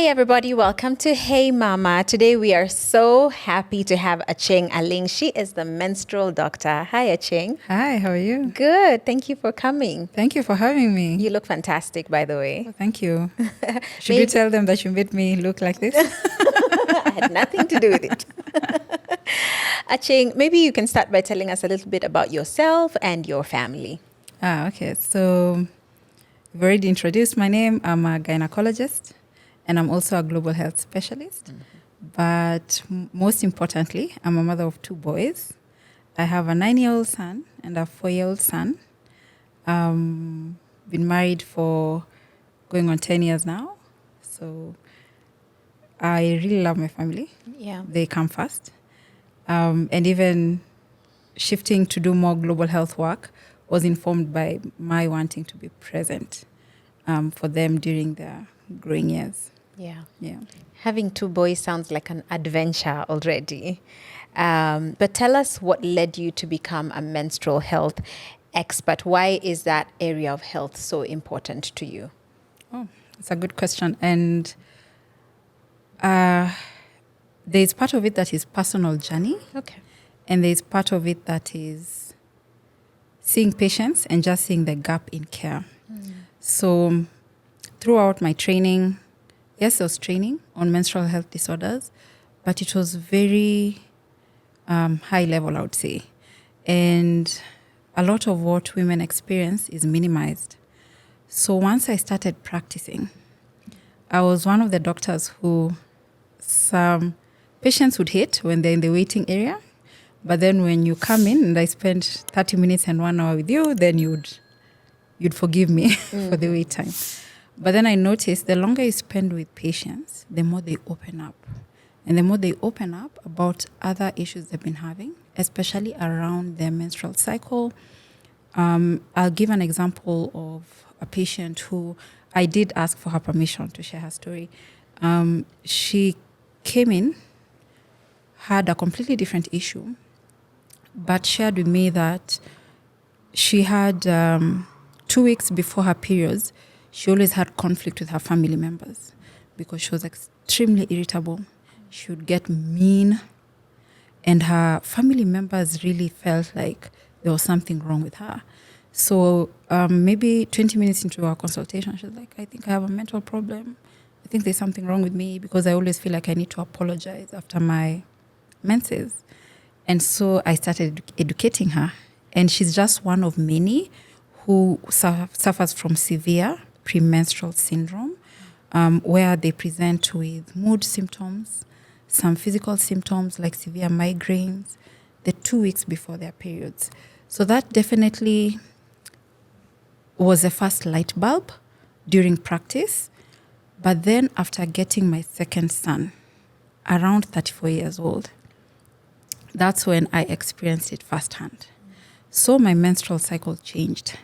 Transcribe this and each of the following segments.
Hi, everybody. Welcome to Hey Mama. Today, we are so happy to have Achieng Aling. She is the menstrual doctor. Hi, Achieng. Hi, how are you? Good. Thank you for coming. Thank you for having me. You look fantastic, by the way. Oh, thank you. Should you tell them that you made me look like this? I had nothing to do with it. Achieng, maybe you can start by telling us a little bit about yourself and your family. Okay. So, you've already introduced my name. I'm a gynecologist, and I'm also a global health specialist. But most importantly, I'm a mother of 2 boys. I have a 9-year-old son and a 4-year-old son. Been married for going on 10 years now. So I really love my family. Yeah. They come first. And even shifting to do more global health work was informed by my wanting to be present for them during their growing years. Yeah. Yeah. Having 2 boys sounds like an adventure already. But tell us what led you to become a menstrual health expert. Why is that area of health so important to you? Oh, that's a good question. And there's part of it that is personal journey. Okay. And there's part of it that is seeing patients and just seeing the gap in care. So throughout my training, yes, there was training on menstrual health disorders, but it was very high level, I would say. And a lot of what women experience is minimized. So once I started practicing, I was one of the doctors who some patients would hate when they're in the waiting area. But then when you come in and I spend 30 minutes and 1 hour with you, then you'd forgive me for the wait time. But then I noticed the longer you spend with patients, the more they open up. And the more they open up about other issues they've been having, especially around their menstrual cycle. I'll give an example of a patient who I did ask for her permission to share her story. She came in, had a completely different issue, but shared with me that she had 2 weeks before her periods, she always had conflict with her family members because she was extremely irritable. She would get mean, and her family members really felt like there was something wrong with her. So maybe 20 minutes into our consultation, she was like, I think I have a mental problem. I think there's something wrong with me because I always feel like I need to apologize after my menses. And so I started educating her. And she's just one of many who suffers from severe premenstrual syndrome, where they present with mood symptoms, some physical symptoms like severe migraines, the 2 weeks before their periods. So that definitely was the first light bulb during practice. But then after getting my second son, around 34 years old, that's when I experienced it firsthand. So my menstrual cycle changed.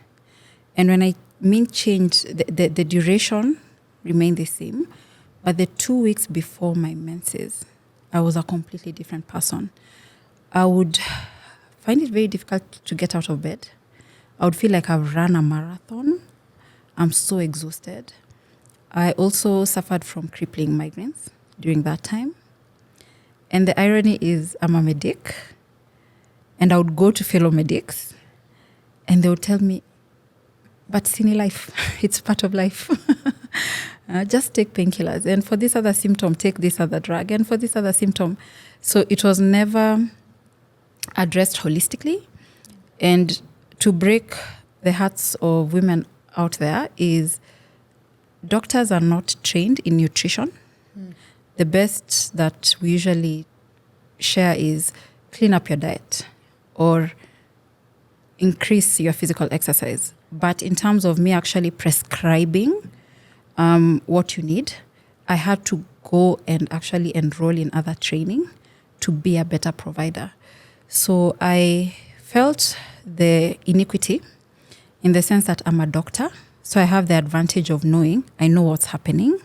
And when I mean changed, the duration remained the same. But the 2 weeks before my menses, I was a completely different person. I would find it very difficult to get out of bed. I would feel like I've run a marathon. I'm so exhausted. I also suffered from crippling migraines during that time. And the irony is I'm a medic, and I would go to fellow medics, and they would tell me, but sini life, it's part of life. Just take painkillers. And for this other symptom, take this other drug. And for this other symptom. So it was never addressed holistically. And to break the hearts of women out there is doctors are not trained in nutrition. The best that we usually share is clean up your diet or increase your physical exercise. But in terms of me actually prescribing what you need, I had to go and actually enroll in other training to be a better provider. So I felt the iniquity in the sense that I'm a doctor. So I have the advantage of knowing, I know what's happening.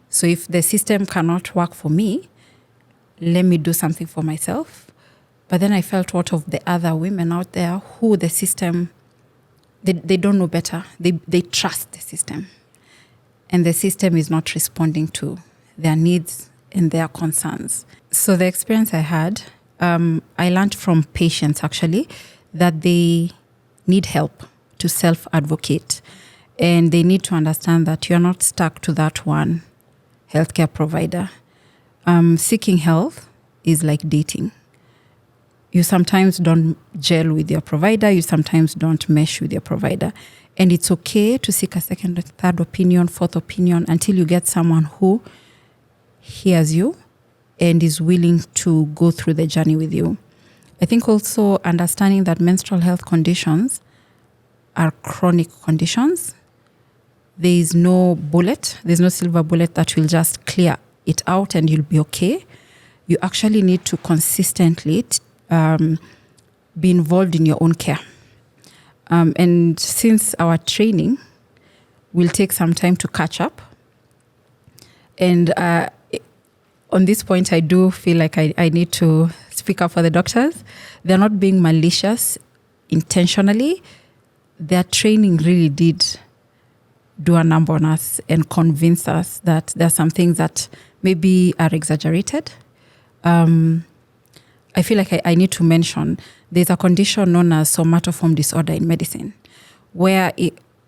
So if the system cannot work for me, let me do something for myself. But then I felt what of the other women out there who the system, they don't know better. They trust the system. And the system is not responding to their needs and their concerns. So the experience I had, I learned from patients actually that they need help to self-advocate, and they need to understand that you're not stuck to that one healthcare provider. Seeking help is like dating. You sometimes don't gel with your provider, you sometimes don't mesh with your provider. And it's okay to seek a second, third opinion, fourth opinion until you get someone who hears you and is willing to go through the journey with you. I think also understanding that menstrual health conditions are chronic conditions. There is no bullet, there's no silver bullet that will just clear it out and you'll be okay. You actually need to consistently be involved in your own care. And since our training will take some time to catch up, and on this point, I do feel like I need to speak up for the doctors. They're not being malicious intentionally. Their training really did do a number on us and convince us that there are some things that maybe are exaggerated. I feel like I need to mention there's a condition known as somatoform disorder in medicine, where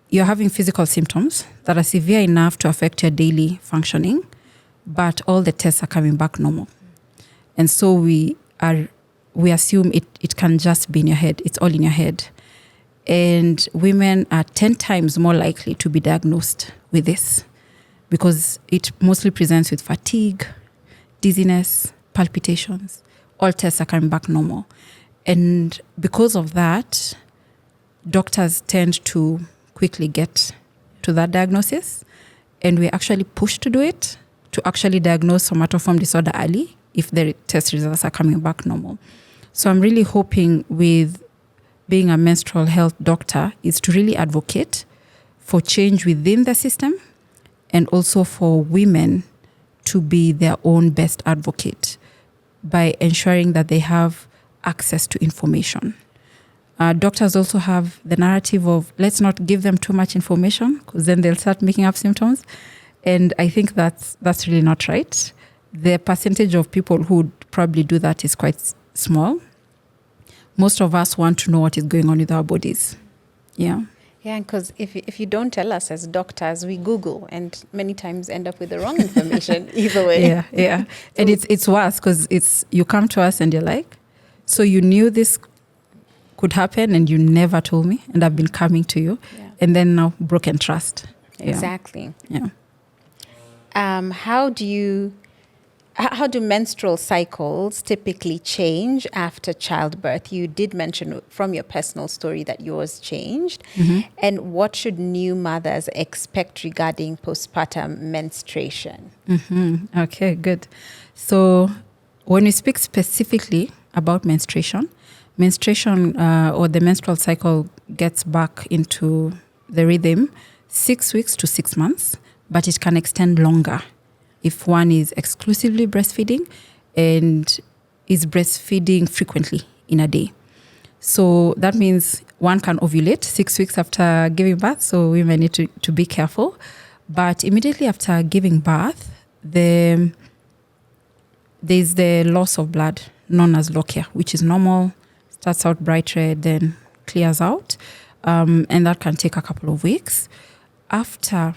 you're having physical symptoms that are severe enough to affect your daily functioning, but all the tests are coming back normal. And so we assume it can just be in your head. It's all in your head. And women are 10 times more likely to be diagnosed with this because it mostly presents with fatigue, dizziness, palpitations. All tests are coming back normal. And because of that, doctors tend to quickly get to that diagnosis. And we're actually pushed to do it, to actually diagnose somatoform disorder early if the test results are coming back normal. So I'm really hoping with being a menstrual health doctor is to really advocate for change within the system and also for women to be their own best advocate by ensuring that they have access to information. Doctors also have the narrative of let's not give them too much information because then they'll start making up symptoms. And I think that's really not right. The percentage of people who would probably do that is quite small. Most of us want to know what is going on with our bodies. Yeah. Yeah, because if you don't tell us as doctors, we Google and many times end up with the wrong information either way. Yeah. And it's worse because you come to us and you're like, so you knew this could happen and you never told me and I've been coming to you. Yeah. And then now broken trust. Exactly. Yeah. How do menstrual cycles typically change after childbirth? You did mention from your personal story that yours changed. Mm-hmm. And what should new mothers expect regarding postpartum menstruation? Mm-hmm. Okay, good. So when we speak specifically about menstruation or the menstrual cycle gets back into the rhythm 6 weeks to 6 months, but it can extend longer if one is exclusively breastfeeding and is breastfeeding frequently in a day. So that means one can ovulate 6 weeks after giving birth, so women need to be careful. But immediately after giving birth, there's the loss of blood known as lochia, which is normal, starts out bright red, then clears out, and that can take a couple of weeks. After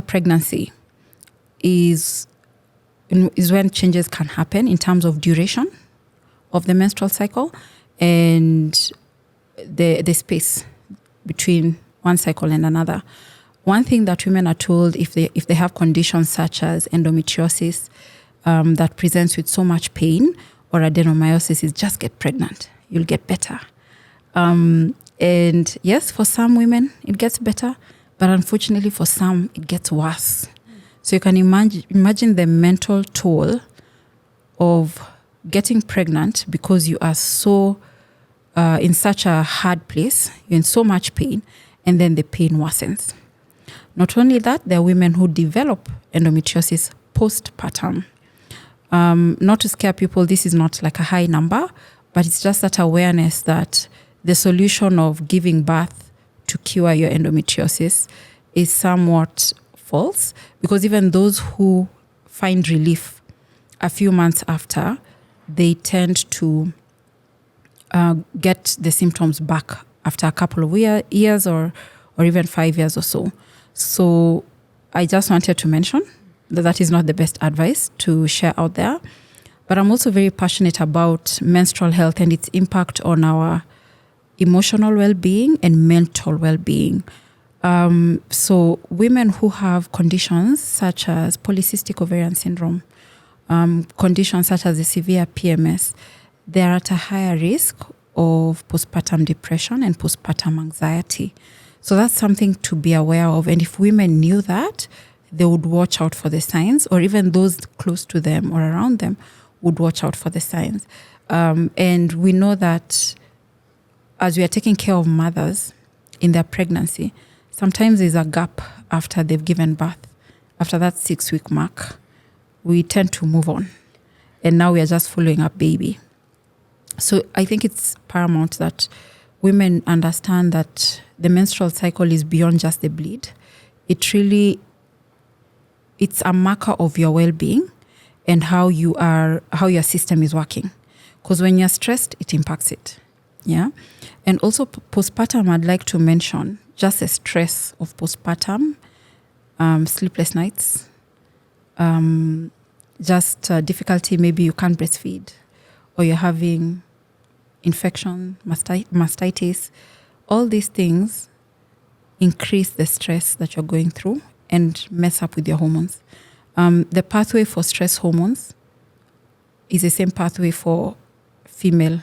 pregnancy, is when changes can happen in terms of duration of the menstrual cycle and the space between one cycle and another. One thing that women are told if they have conditions such as endometriosis that presents with so much pain or adenomyosis is just get pregnant. You'll get better. And yes, for some women it gets better, but unfortunately for some it gets worse. So you can imagine the mental toll of getting pregnant because you are so in such a hard place, you're in so much pain, and then the pain worsens. Not only that, there are women who develop endometriosis postpartum. Not to scare people, this is not like a high number, but it's just that awareness that the solution of giving birth to cure your endometriosis is somewhat false, because even those who find relief a few months after, they tend to get the symptoms back after a couple of years or even 5 years or so. So I just wanted to mention that is not the best advice to share out there. But I'm also very passionate about menstrual health and its impact on our emotional well-being and mental well-being. So women who have conditions such as polycystic ovarian syndrome, conditions such as the severe PMS, they're at a higher risk of postpartum depression and postpartum anxiety. So that's something to be aware of. And if women knew that, they would watch out for the signs, or even those close to them or around them would watch out for the signs. And we know that as we are taking care of mothers in their pregnancy, sometimes there's a gap after they've given birth. After that 6-week mark, we tend to move on. And now we are just following up baby. So I think it's paramount that women understand that the menstrual cycle is beyond just the bleed. It's a marker of your well-being and how your system is working. Because when you're stressed, it impacts it. Yeah. And also postpartum, I'd like to mention just the stress of postpartum, sleepless nights, difficulty, maybe you can't breastfeed, or you're having infection, mastitis. All these things increase the stress that you're going through and mess up with your hormones. The pathway for stress hormones is the same pathway for female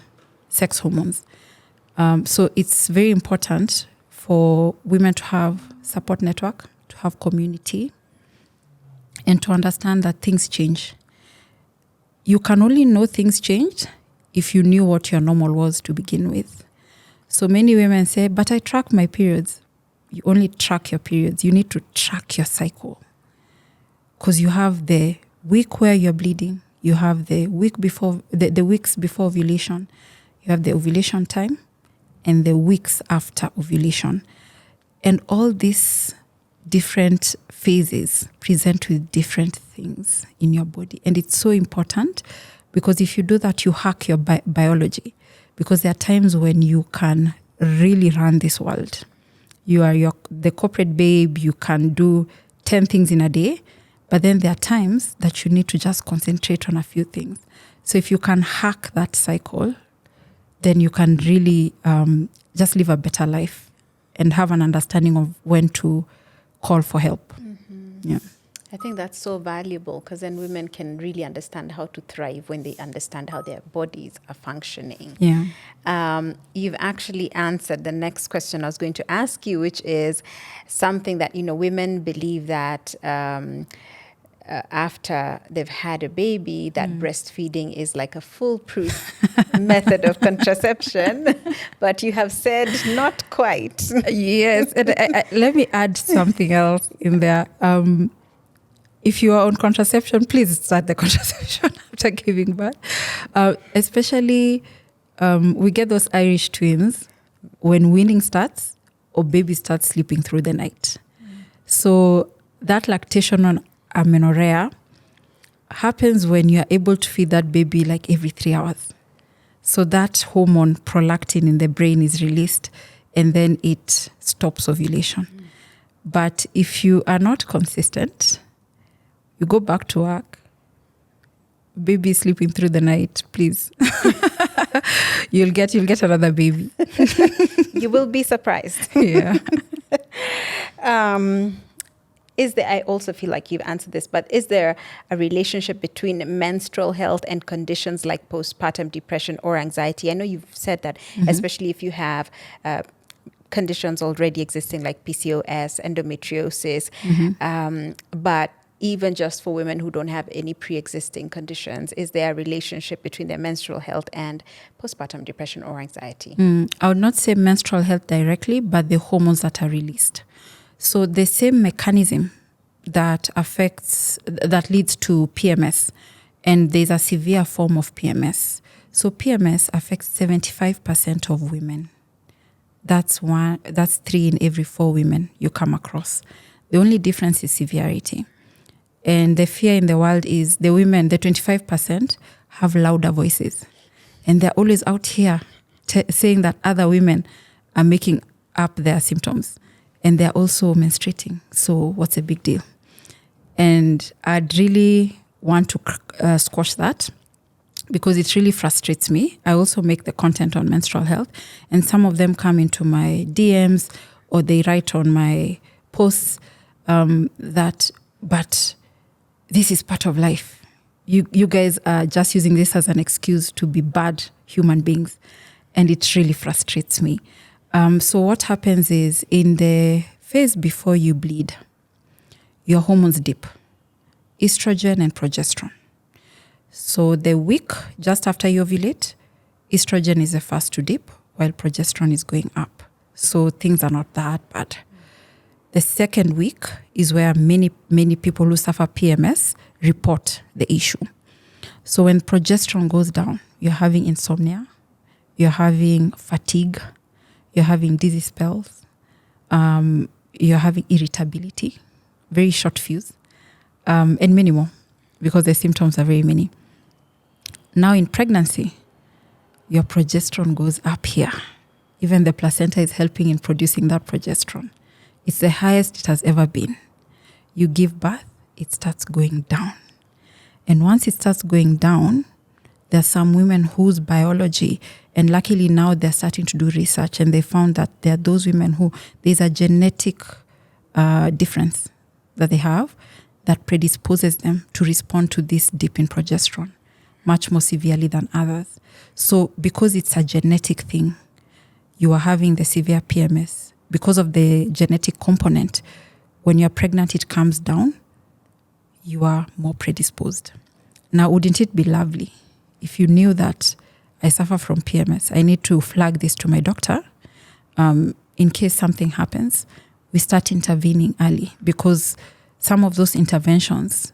sex hormones. So it's very important for women to have support network, to have community, and to understand that things change. You can only know things changed if you knew what your normal was to begin with. So many women say, but I track my periods. You only track your periods. You need to track your cycle. Because you have the week where you're bleeding. You have the week before, the weeks before ovulation. You have the ovulation time and the weeks after ovulation. And all these different phases present with different things in your body. And it's so important because if you do that, you hack your biology. Because there are times when you can really run this world. You are the corporate babe, you can do 10 things in a day, but then there are times that you need to just concentrate on a few things. So if you can hack that cycle, then you can really just live a better life and have an understanding of when to call for help. Mm-hmm. Yeah. I think that's so valuable because then women can really understand how to thrive when they understand how their bodies are functioning. Yeah. You've actually answered the next question I was going to ask you, which is something that, women believe that after they've had a baby, that breastfeeding is like a foolproof method of contraception. But you have said not quite. Yes. And let me add something else in there. If you are on contraception, please start the contraception after giving birth. Especially, we get those Irish twins when weaning starts or baby starts sleeping through the night. So that lactational amenorrhea happens when you are able to feed that baby like every 3 hours. So that hormone prolactin in the brain is released and then it stops ovulation. But if you are not consistent, you go back to work, baby sleeping through the night, please. You'll get another baby. You will be surprised. Yeah. I also feel like you've answered this, but is there a relationship between menstrual health and conditions like postpartum depression or anxiety? I know you've said that, especially if you have conditions already existing like PCOS, endometriosis, but even just for women who don't have any pre-existing conditions, is there a relationship between their menstrual health and postpartum depression or anxiety? I would not say menstrual health directly, but the hormones that are released. So the same mechanism that leads to PMS, and there's a severe form of PMS. So PMS affects 75% of women. That's 3 in every 4 women you come across. The only difference is severity. And the fear in the world is the women, the 25%, have louder voices. And they're always out here saying that other women are making up their symptoms. And they're also menstruating. So what's a big deal? And I'd really want to squash that because it really frustrates me. I also make the content on menstrual health. And some of them come into my DMs or they write on my posts but this is part of life. You guys are just using this as an excuse to be bad human beings. And it really frustrates me. So what happens is in the phase before you bleed, your hormones dip, estrogen and progesterone. So the week just after you ovulate, estrogen is the first to dip while progesterone is going up. So things are not that bad. The second week is where many people who suffer PMS report the issue. So when progesterone goes down, you're having insomnia, you're having fatigue, you're having dizzy spells, you're having irritability, very short fuse, and many more because the symptoms are very many. Now in pregnancy, your progesterone goes up here. Even the placenta is helping in producing that progesterone. It's the highest it has ever been. You give birth, it starts going down. And once it starts going down, there are some women whose biology, and luckily now they're starting to do research, and they found that there are those women who there's a genetic difference that they have that predisposes them to respond to this dip in progesterone much more severely than others. So because it's a genetic thing, you are having the severe PMS. Because of the genetic component, when you're pregnant, it comes down, you are more predisposed. Now, wouldn't it be lovely if you knew that I suffer from PMS? I need to flag this to my doctor. In case something happens, we start intervening early because some of those interventions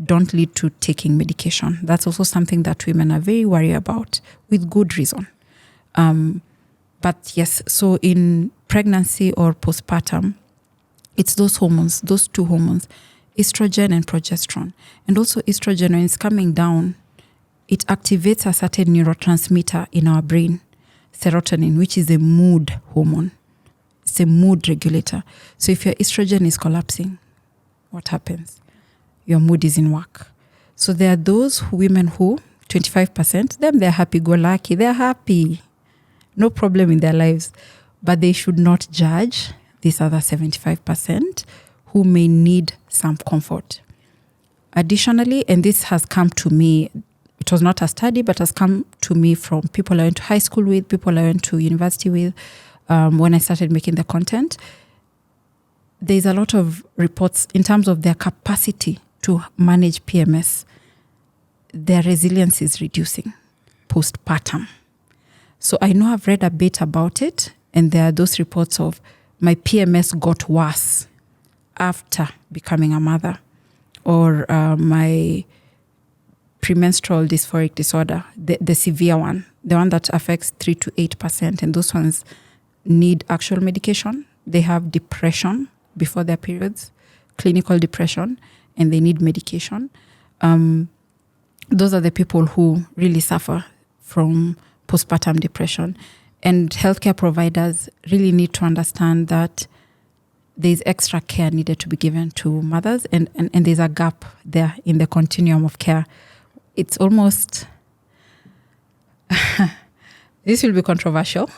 don't lead to taking medication. That's also something that women are very worried about with good reason. But yes, so in pregnancy or postpartum, it's those hormones, those two hormones, estrogen and progesterone. And also estrogen, when it's coming down, it activates a certain neurotransmitter in our brain, serotonin, which is a mood hormone. It's a mood regulator. So if your estrogen is collapsing, what happens? Your mood is in work. So there are those women who, 25%, them they're happy-go-lucky, they're happy. No problem in their lives. But they should not judge these other 75% who may need some comfort. Additionally, and this has come to me, it was not a study, but has come to me from people I went to high school with, people I went to university with, when I started making the content. There's a lot of reports in terms of their capacity to manage PMS. Their resilience is reducing postpartum. So I know I've read a bit about it, and there are those reports of my PMS got worse after becoming a mother, or my premenstrual dysphoric disorder, the severe one, the one that affects 3 to 8%, and those ones need actual medication. They have depression before their periods, clinical depression, and they need medication. Those are the people who really suffer from postpartum depression. And healthcare providers really need to understand that there's extra care needed to be given to mothers, and there's a gap there in the continuum of care. It's almost, this will be controversial,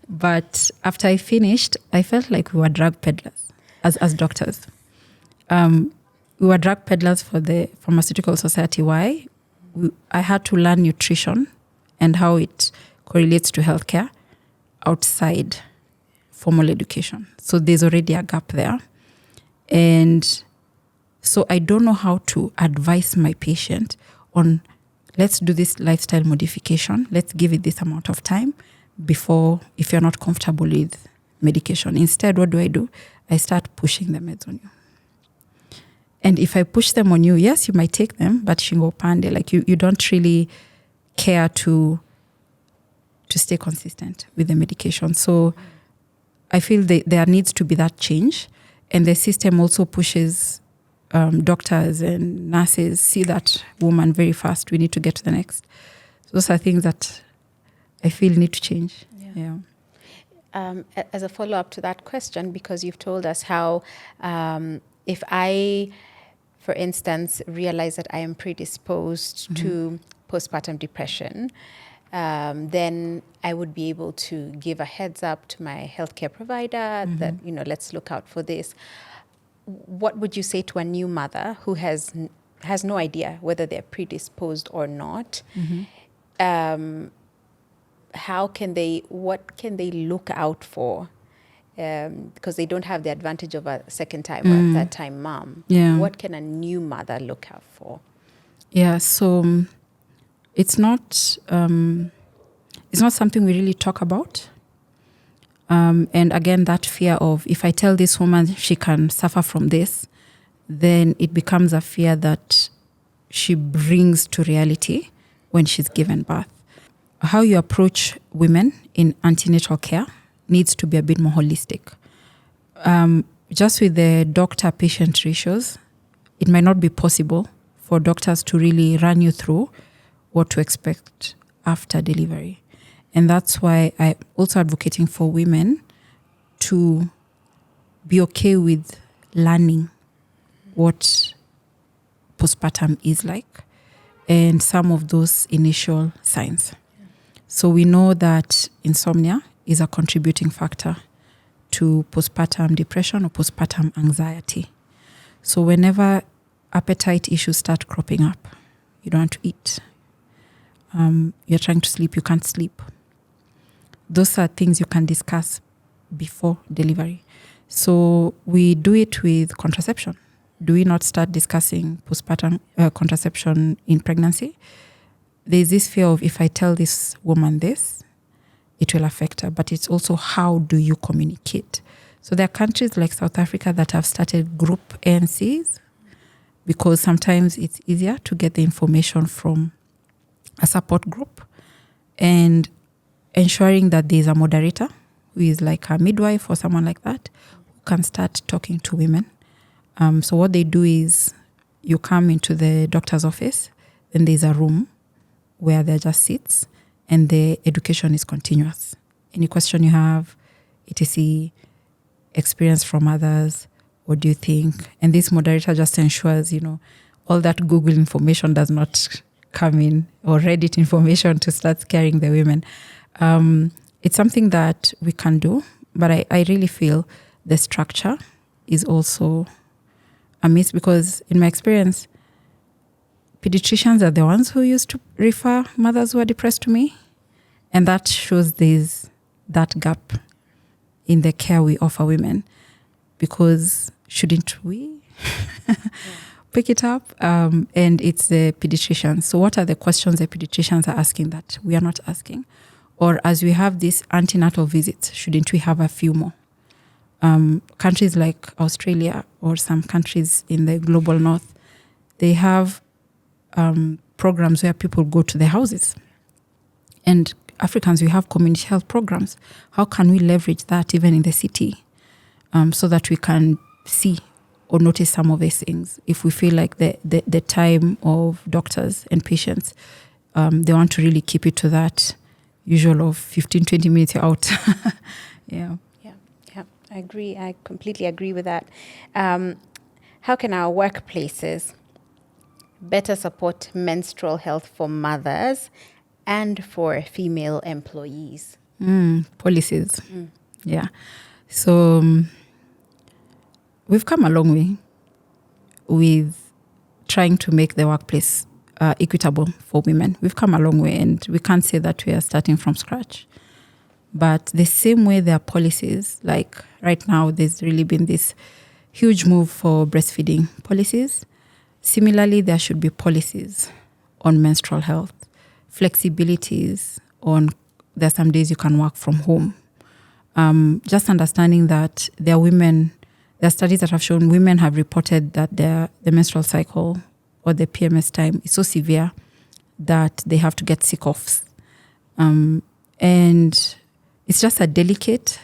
but after I finished, I felt like we were drug peddlers as doctors. We were drug peddlers for the Pharmaceutical Society. Why? I had to learn nutrition and how it correlates to healthcare outside formal education. So there's already a gap there. And so I don't know how to advise my patient on, let's do this lifestyle modification. Let's give it this amount of time before, if you're not comfortable with medication. Instead, what do? I start pushing the meds on you. And if I push them on you, yes, you might take them, but shingo pande, like you don't really care to stay consistent with the medication. So I feel there needs to be that change. And the system also pushes doctors and nurses, see that woman very fast, we need to get to the next. Those are things that I feel need to change. Yeah. As a follow-up to that question, because you've told us how if I, for instance, realize that I am predisposed to postpartum depression, then I would be able to give a heads up to my healthcare provider that, let's look out for this. What would you say to a new mother who has no idea whether they're predisposed or not? What can they look out for? Because they don't have the advantage of a second time or third time mom. Yeah. What can a new mother look out for? Yeah, so it's not something we really talk about. And again, that fear of, if I tell this woman she can suffer from this, then it becomes a fear that she brings to reality when she's given birth. How you approach women in antenatal care needs to be a bit more holistic. Just with the doctor-patient ratios, it might not be possible for doctors to really run you through what to expect after delivery. And that's why I'm also advocating for women to be okay with learning what postpartum is like and some of those initial signs. So we know that insomnia is a contributing factor to postpartum depression or postpartum anxiety. So whenever appetite issues start cropping up, you don't want to eat, you're trying to sleep, you can't sleep. Those are things you can discuss before delivery. So we do it with contraception. Do we not start discussing postpartum contraception in pregnancy? There's this fear of, if I tell this woman this, it will affect her. But it's also, how do you communicate? So there are countries like South Africa that have started group ANCs, because sometimes it's easier to get the information from a support group, and ensuring that there's a moderator who is like a midwife or someone like that who can start talking to women. So what they do is, you come into the doctor's office, then there's a room where there are just seats, and the education is continuous. Any question you have, etc., experience from others, what do you think? And this moderator just ensures, all that Google information does not come in, or Reddit information to start scaring the women. It's something that we can do, but I really feel the structure is also a miss, because in my experience, pediatricians are the ones who used to refer mothers who are depressed to me. And that shows there's that gap in the care we offer women, because shouldn't we pick it up? And it's the pediatricians. So what are the questions the pediatricians are asking that we are not asking? Or as we have these antenatal visits, shouldn't we have a few more? Countries like Australia or some countries in the global north, they have programs where people go to their houses. And Africans, we have community health programs. How can we leverage that even in the city, so that we can see or notice some of these things? If we feel like the time of doctors and patients, they want to really keep it to that usual of 15, 20 minutes out. Yeah. I agree. I completely agree with that. How can our workplaces better support menstrual health for mothers and for female employees? Policies. Yeah. So we've come a long way with trying to make the workplace equitable for women. We've come a long way, and we can't say that we are starting from scratch. But the same way there are policies, like right now, there's really been this huge move for breastfeeding policies. Similarly, there should be policies on menstrual health, flexibilities on, there are some days you can work from home. Just understanding that there are studies that have shown women have reported that the menstrual cycle or the PMS time is so severe that they have to get sick offs. And it's just a delicate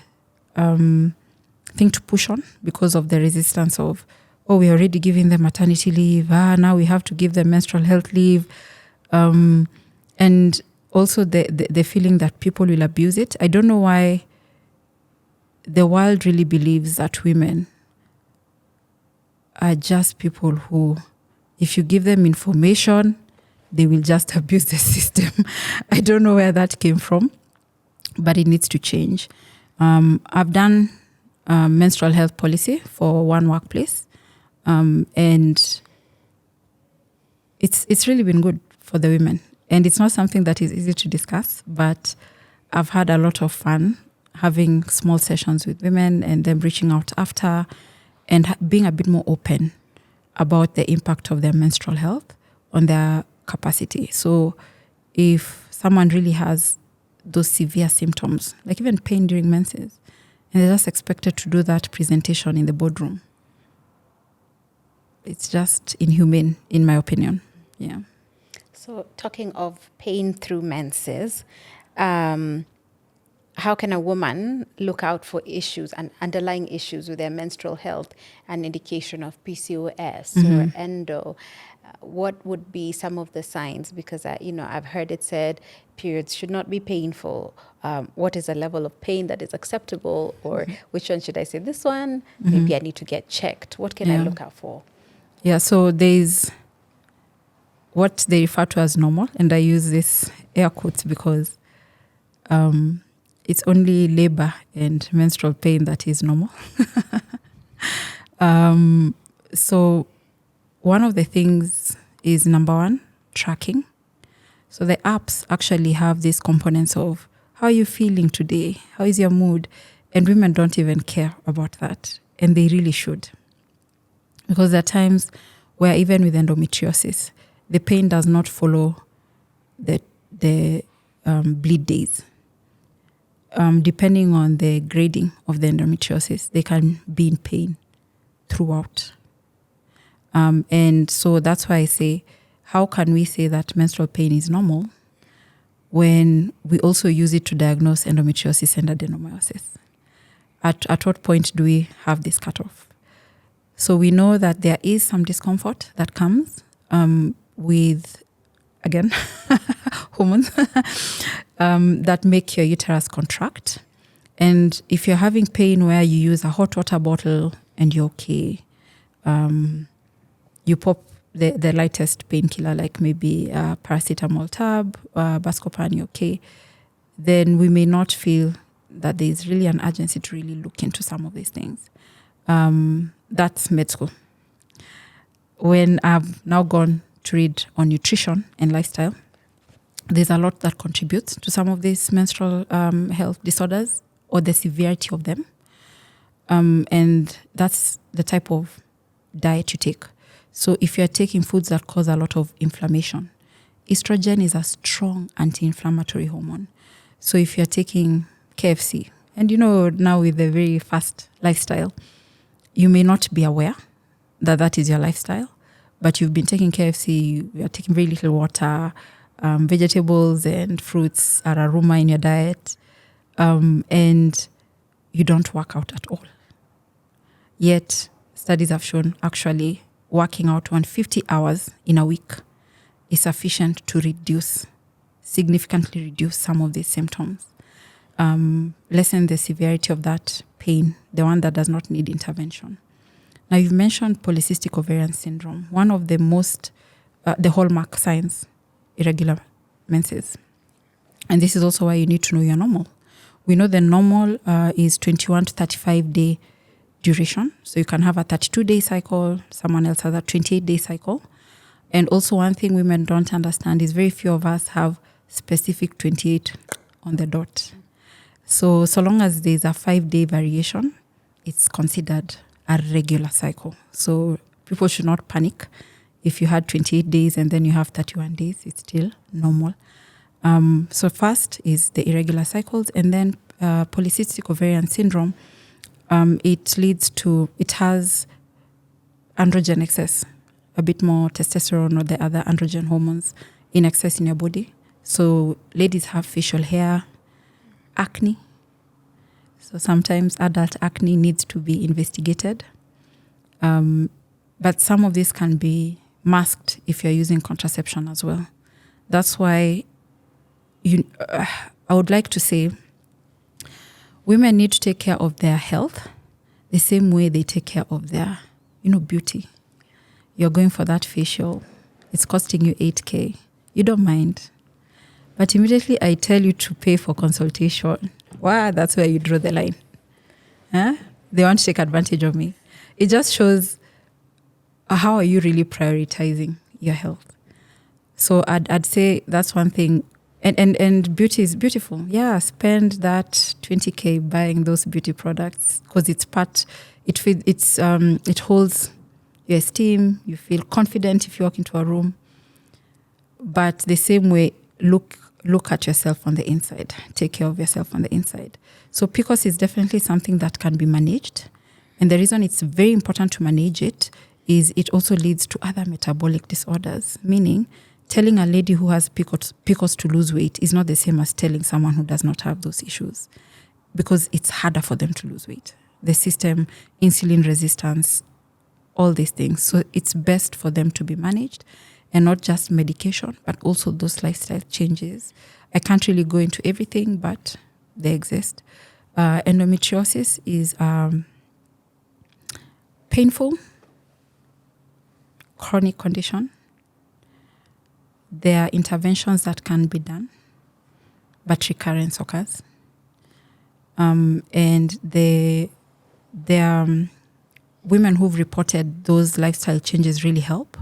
thing to push on because of the resistance of, oh, we're already giving them maternity leave. Now we have to give them menstrual health leave. And also the feeling that people will abuse it. I don't know why the world really believes that women are just people who, if you give them information, they will just abuse the system. I don't know where that came from, but it needs to change. I've done menstrual health policy for one workplace, and it's really been good for the women. And it's not something that is easy to discuss, but I've had a lot of fun having small sessions with women and them reaching out after and being a bit more open about the impact of their menstrual health on their capacity. So if someone really has those severe symptoms, like even pain during menses, and they're just expected to do that presentation in the boardroom, it's just inhumane, in my opinion. Yeah. So talking of pain through menses, how can a woman look out for issues and underlying issues with their menstrual health, an indication of PCOS or endo? What would be some of the signs? Because I've heard it said periods should not be painful. What is a level of pain that is acceptable, or which one should I say? This one, maybe I need to get checked. What can I look out for? Yeah, so there's what they refer to as normal, and I use this air quotes because it's only labor and menstrual pain that is normal. So one of the things is, number one, tracking. So the apps actually have these components of how are you feeling today? How is your mood? And women don't even care about that. And they really should. Because there are times where even with endometriosis, the pain does not follow the bleed days. Depending on the grading of the endometriosis, they can be in pain throughout. And so that's why I say, how can we say that menstrual pain is normal when we also use it to diagnose endometriosis and adenomyosis? At what point do we have this cutoff? So we know that there is some discomfort that comes with, again, hormones that make your uterus contract. And if you're having pain where you use a hot water bottle and you're okay, you pop the lightest painkiller, like maybe a paracetamol tab, Buscopan, you're okay, then we may not feel that there's really an urgency to really look into some of these things. That's med school. When I've now gone to read on nutrition and lifestyle, there's a lot that contributes to some of these menstrual health disorders or the severity of them. And that's the type of diet you take. So if you're taking foods that cause a lot of inflammation, estrogen is a strong anti-inflammatory hormone. So if you're taking KFC, and now with the very fast lifestyle, you may not be aware that that is your lifestyle, but you've been taking KFC, you're taking very little water, vegetables and fruits are aroma in your diet, and you don't work out at all. Yet, studies have shown actually working out 150 hours in a week is sufficient to significantly reduce some of these symptoms, lessen the severity of that pain, the one that does not need intervention. Now, you've mentioned polycystic ovarian syndrome, one of the most, the hallmark signs, irregular menses. And this is also why you need to know your normal. We know the normal is 21 to 35 day duration. So you can have a 32-day cycle, someone else has a 28-day cycle. And also one thing women don't understand is very few of us have specific 28 on the dot. So long as there's a 5-day variation, it's considered a regular cycle. So people should not panic. If you had 28 days and then you have 31 days, it's still normal. So first is the irregular cycles, and then polycystic ovarian syndrome. It has androgen excess, a bit more testosterone or the other androgen hormones in excess in your body. So ladies have facial hair, acne. So sometimes adult acne needs to be investigated. But some of this can be masked if you're using contraception as well. That's why I would like to say women need to take care of their health the same way they take care of their, beauty. You're going for that facial. It's costing you 8K. You don't mind. But immediately I tell you to pay for consultation. Wow, that's where you draw the line. Huh? They want to take advantage of me. It just shows how are you really prioritizing your health. So I'd say that's one thing. And beauty is beautiful. Yeah, spend that 20K buying those beauty products because it holds your esteem. You feel confident if you walk into a room. But the same way, look at yourself on the inside. Take care of yourself on the inside. So PCOS is definitely something that can be managed. And the reason it's very important to manage it is it also leads to other metabolic disorders, meaning telling a lady who has PCOS to lose weight is not the same as telling someone who does not have those issues, because it's harder for them to lose weight. The system, insulin resistance, all these things. So it's best for them to be managed, and not just medication, but also those lifestyle changes. I can't really go into everything, but they exist. Endometriosis is painful, chronic condition. There are interventions that can be done, but recurrence occurs. And there are women who've reported those lifestyle changes really help.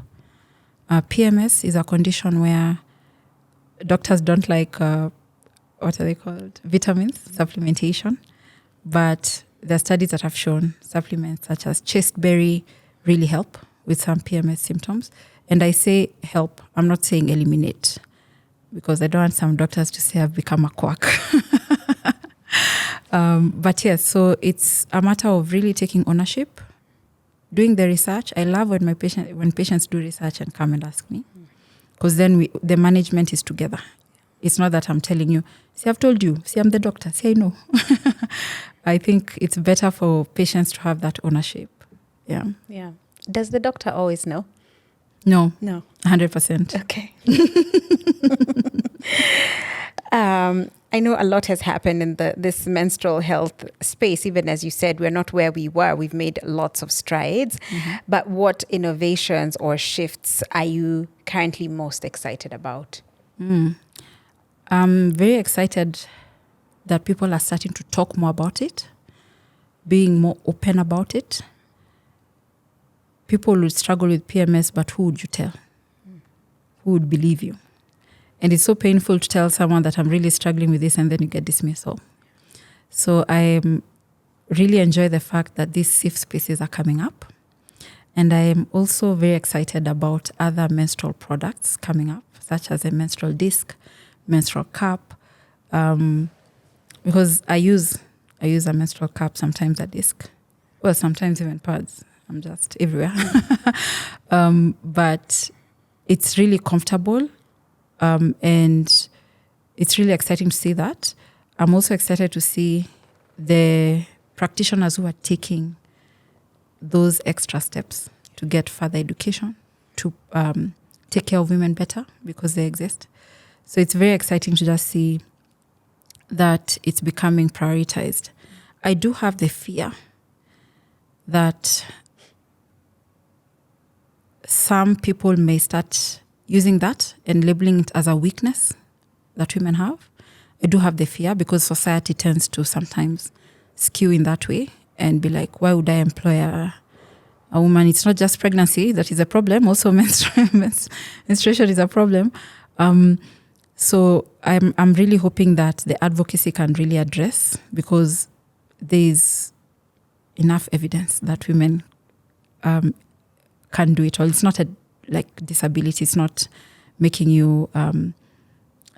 PMS is a condition where doctors don't like, what are they called? Vitamins, supplementation. But there are studies that have shown supplements such as chasteberry really help with some PMS symptoms. And I say help, I'm not saying eliminate, because I don't want some doctors to say I've become a quack. But yes, so it's a matter of really taking ownership, doing the research. I love when patients do research and come and ask me, because then the management is together. It's not that I'm telling you, see, I've told you, see, I'm the doctor, see, I know. I think it's better for patients to have that ownership. Yeah. Yeah. Does the doctor always know? No. No. 100%. Okay. I know a lot has happened in this menstrual health space. Even as you said, we're not where we were. We've made lots of strides. Mm-hmm. But what innovations or shifts are you currently most excited about? I'm very excited that people are starting to talk more about it, being more open about it. People would struggle with PMS, but who would you tell? Who would believe you? And it's so painful to tell someone that I'm really struggling with this, and then you get dismissal. So I really enjoy the fact that these safe spaces are coming up. And I am also very excited about other menstrual products coming up, such as a menstrual disc, menstrual cup, because I use a menstrual cup, sometimes a disc, well, sometimes even pads. I'm just everywhere. But it's really comfortable, and it's really exciting to see that. I'm also excited to see the practitioners who are taking those extra steps to get further education, to take care of women better, because they exist. So it's very exciting to just see that it's becoming prioritized. I do have the fear that some people may start using that and labeling it as a weakness that women have. I do have the fear, because society tends to sometimes skew in that way and be like, why would I employ a woman? It's not just pregnancy that is a problem. Also menstruation is a problem. So I'm really hoping that the advocacy can really address, because there's enough evidence that women can do it all. It's not a disability. It's not making you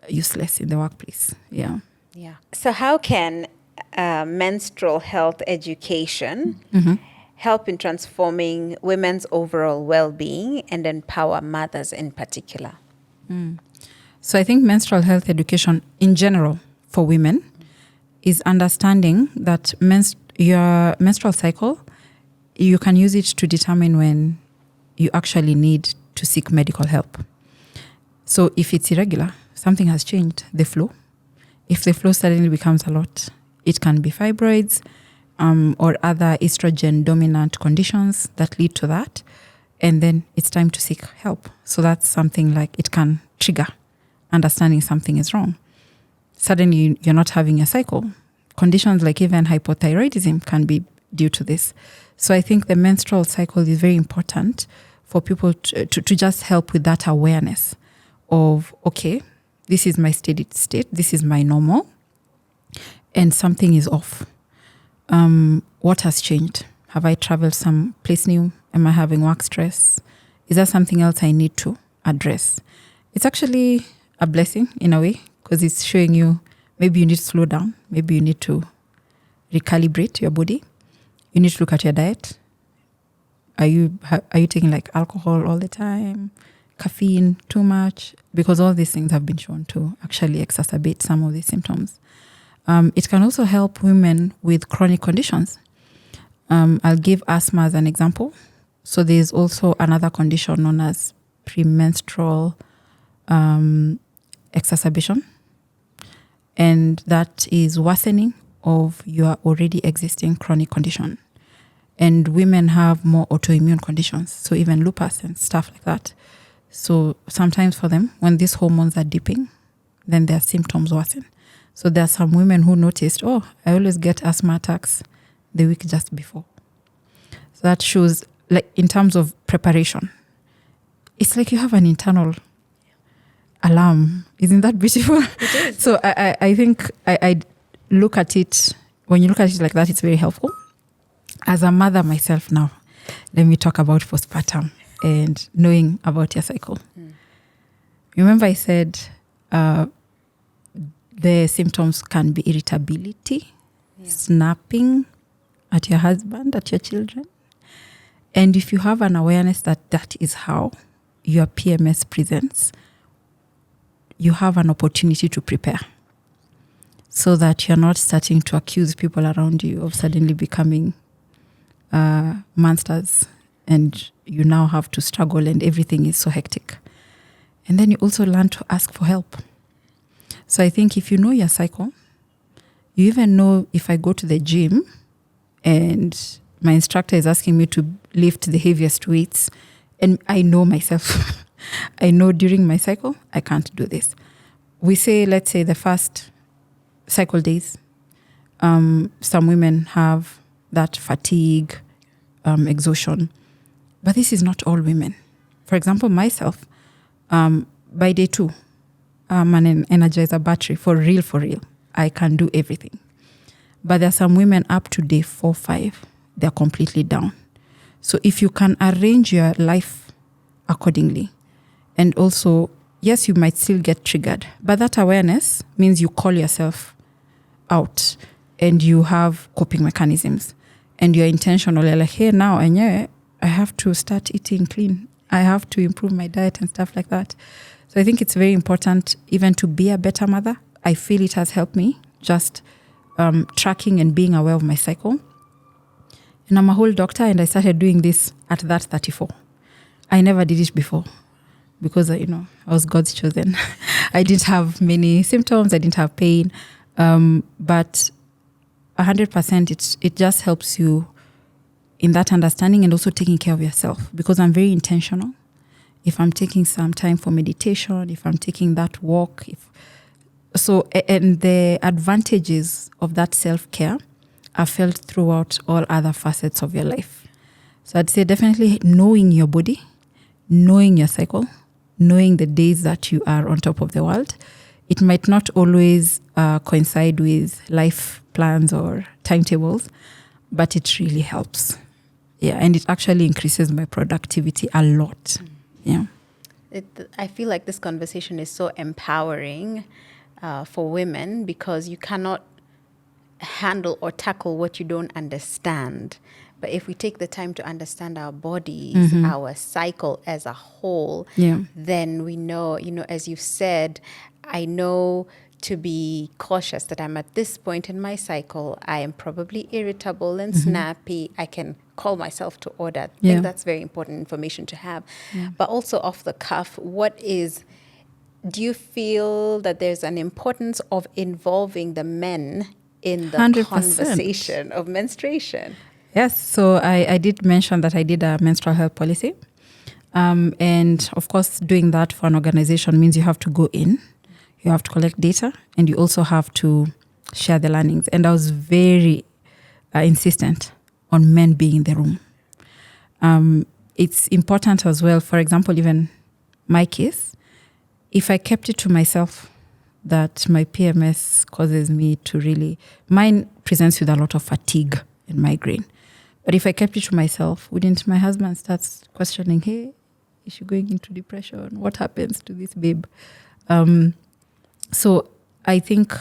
useless in the workplace. Yeah. Yeah. So how can menstrual health education help in transforming women's overall well-being and empower mothers in particular? So I think menstrual health education in general for women is understanding that your menstrual cycle, you can use it to determine when you actually need to seek medical help. So if it's irregular, something has changed, the flow. If the flow suddenly becomes a lot, it can be fibroids or other estrogen dominant conditions that lead to that. And then it's time to seek help. So that's something like it can trigger understanding something is wrong. Suddenly you're not having a cycle. Conditions like even hypothyroidism can be due to this. So I think the menstrual cycle is very important for people to just help with that awareness of, okay, this is my steady state, this is my normal, and something is off. What has changed? Have I traveled some place new? Am I having work stress? Is there something else I need to address? It's actually a blessing in a way, because it's showing you maybe you need to slow down. Maybe you need to recalibrate your body. You need to look at your diet. Are you taking like alcohol all the time? Caffeine too much? Because all these things have been shown to actually exacerbate some of these symptoms. It can also help women with chronic conditions. I'll give asthma as an example. So there's also another condition known as premenstrual exacerbation. And that is worsening of your already existing chronic condition. And women have more autoimmune conditions, so even lupus and stuff like that. So sometimes for them, when these hormones are dipping, then their symptoms worsen. So there are some women who noticed, I always get asthma attacks the week just before. So that shows, like in terms of preparation, it's like you have an internal alarm. Isn't that beautiful? It is. So I think I look at it, when you look at it like that, it's very helpful. As a mother myself now, let me talk about postpartum and knowing about your cycle. Remember I said the symptoms can be irritability, snapping at your husband, at your children. And if you have an awareness that that is how your PMS presents, you have an opportunity to prepare so that you're not starting to accuse people around you of suddenly becoming monsters, and you now have to struggle and everything is so hectic. And then you also learn to ask for help. So I think if you know your cycle, you even know if I go to the gym and my instructor is asking me to lift the heaviest weights, and I know myself, I know during my cycle, I can't do this. We say, let's say the first cycle days, some women have that fatigue, exhaustion. But this is not all women. For example, myself, by day 2, I'm an energizer battery, for real. I can do everything. But there are some women up to day 4, 5, they're completely down. So if you can arrange your life accordingly, and also, yes, you might still get triggered, but that awareness means you call yourself out and you have coping mechanisms. And you're intentional. You're like, hey, now I have to start eating clean. I have to improve my diet and stuff like that. So I think it's very important even to be a better mother. I feel it has helped me just tracking and being aware of my cycle. And I'm a whole doctor, and I started doing this at that 34. I never did it before because, I was God's chosen. I didn't have many symptoms. I didn't have pain. But 100%, it just helps you in that understanding and also taking care of yourself, because I'm very intentional. If I'm taking some time for meditation, if I'm taking that walk, and the advantages of that self-care are felt throughout all other facets of your life. So I'd say definitely knowing your body, knowing your cycle, knowing the days that you are on top of the world. It might not always coincide with life plans or timetables, but it really helps. Yeah, and it actually increases my productivity a lot. Yeah. I feel like this conversation is so empowering for women, because you cannot handle or tackle what you don't understand. But if we take the time to understand our bodies, our cycle as a whole, then we know, as you said, I know to be cautious that I'm at this point in my cycle. I am probably irritable and snappy. I can call myself to order. I think that's very important information to have. But also off the cuff, do you feel that there's an importance of involving the men in the 100%. conversation of menstruation? Yes, so I did mention that I did a menstrual health policy. And of course, doing that for an organization means you have to go in, you have to collect data, and you also have to share the learnings. And I was very insistent on men being in the room. It's important as well, for example, even my case, if I kept it to myself, that my PMS causes me to mine presents with a lot of fatigue and migraine. But if I kept it to myself, wouldn't my husband start questioning, hey, is she going into depression? What happens to this babe? So I think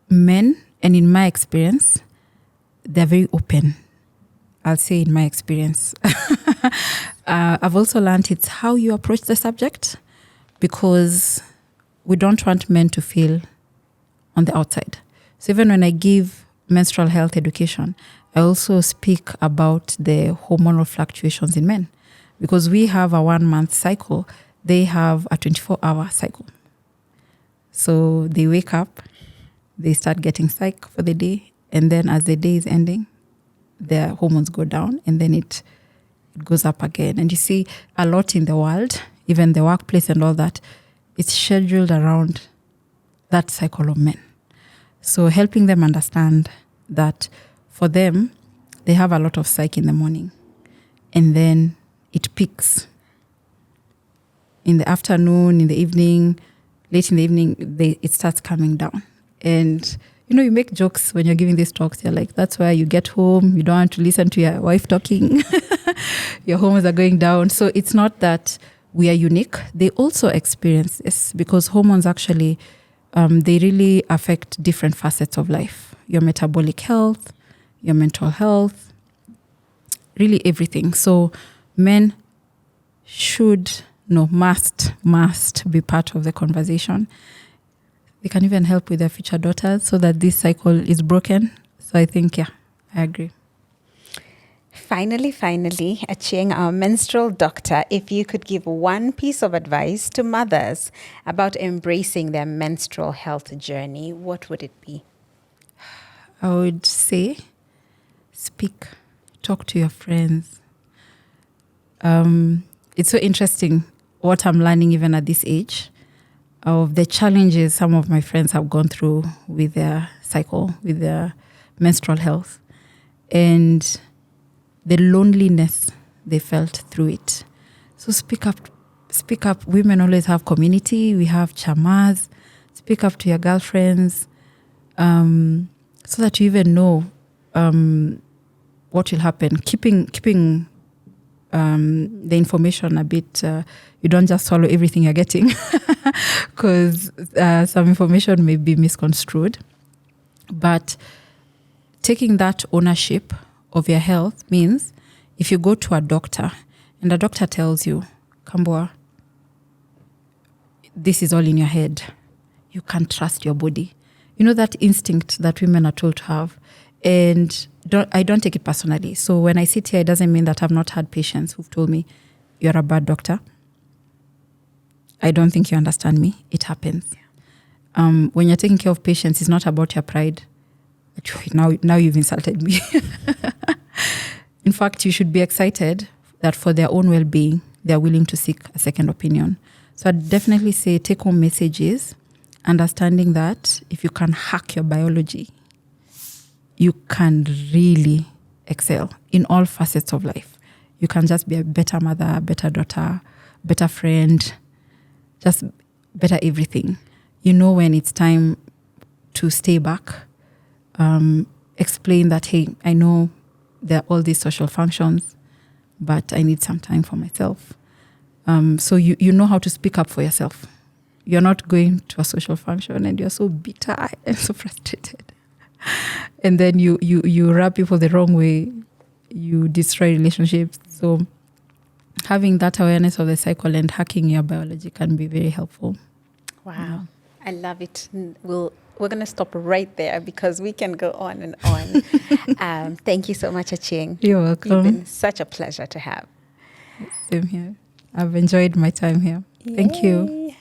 men, and in my experience, they're very open. I'll say in my experience. I've also learned it's how you approach the subject, because we don't want men to feel on the outside. So even when I give menstrual health education, I also speak about the hormonal fluctuations in men, because we have a 1-month cycle. They have a 24-hour cycle. So they wake up, they start getting psych for the day, and then as the day is ending, their hormones go down, and then it goes up again. And you see a lot in the world, even the workplace and all that, it's scheduled around that cycle of men. So helping them understand that for them, they have a lot of psych in the morning, and then it peaks in the afternoon, in the evening, late in the evening, it starts coming down. And you make jokes when you're giving these talks. You're like, that's why you get home, you don't want to listen to your wife talking. Your hormones are going down. So it's not that we are unique. They also experience this, because hormones actually, they really affect different facets of life. Your metabolic health, your mental health, really everything. So men must be part of the conversation. They can even help with their future daughters so that this cycle is broken. So I think, I agree. Finally, Achieng, our menstrual doctor, if you could give one piece of advice to mothers about embracing their menstrual health journey, what would it be? I would say, speak, talk to your friends. It's so interesting what I'm learning even at this age of the challenges some of my friends have gone through with their cycle, with their menstrual health, and the loneliness they felt through it. So speak up. Women always have community. We have chamas. Speak up to your girlfriends, so that you even know what will happen. Keeping the information a bit, you don't just swallow everything you're getting, because some information may be misconstrued. But taking that ownership of your health means if you go to a doctor and a doctor tells you, Kambua, this is all in your head, you can't trust your body. You know that instinct that women are told to have. And I don't take it personally. So when I sit here, it doesn't mean that I've not had patients who've told me, you're a bad doctor. I don't think you understand me. It happens. When you're taking care of patients, it's not about your pride. Now you've insulted me. In fact, you should be excited that for their own well-being, they're willing to seek a second opinion. So I'd definitely say take home messages, understanding that if you can hack your biology, you can really excel in all facets of life. You can just be a better mother, better daughter, better friend, just better everything. You know when it's time to stay back, explain that, hey, I know there are all these social functions, but I need some time for myself. So you know how to speak up for yourself. You're not going to a social function and you're so bitter and so frustrated. And then you rub people the wrong way, you destroy relationships. So having that awareness of the cycle and hacking your biology can be very helpful. Wow. I love it. We're going to stop right there because we can go on and on. Thank you so much, Achieng. You're welcome. You've been such a pleasure to have. Same here. I've enjoyed my time here. Thank you. Yay.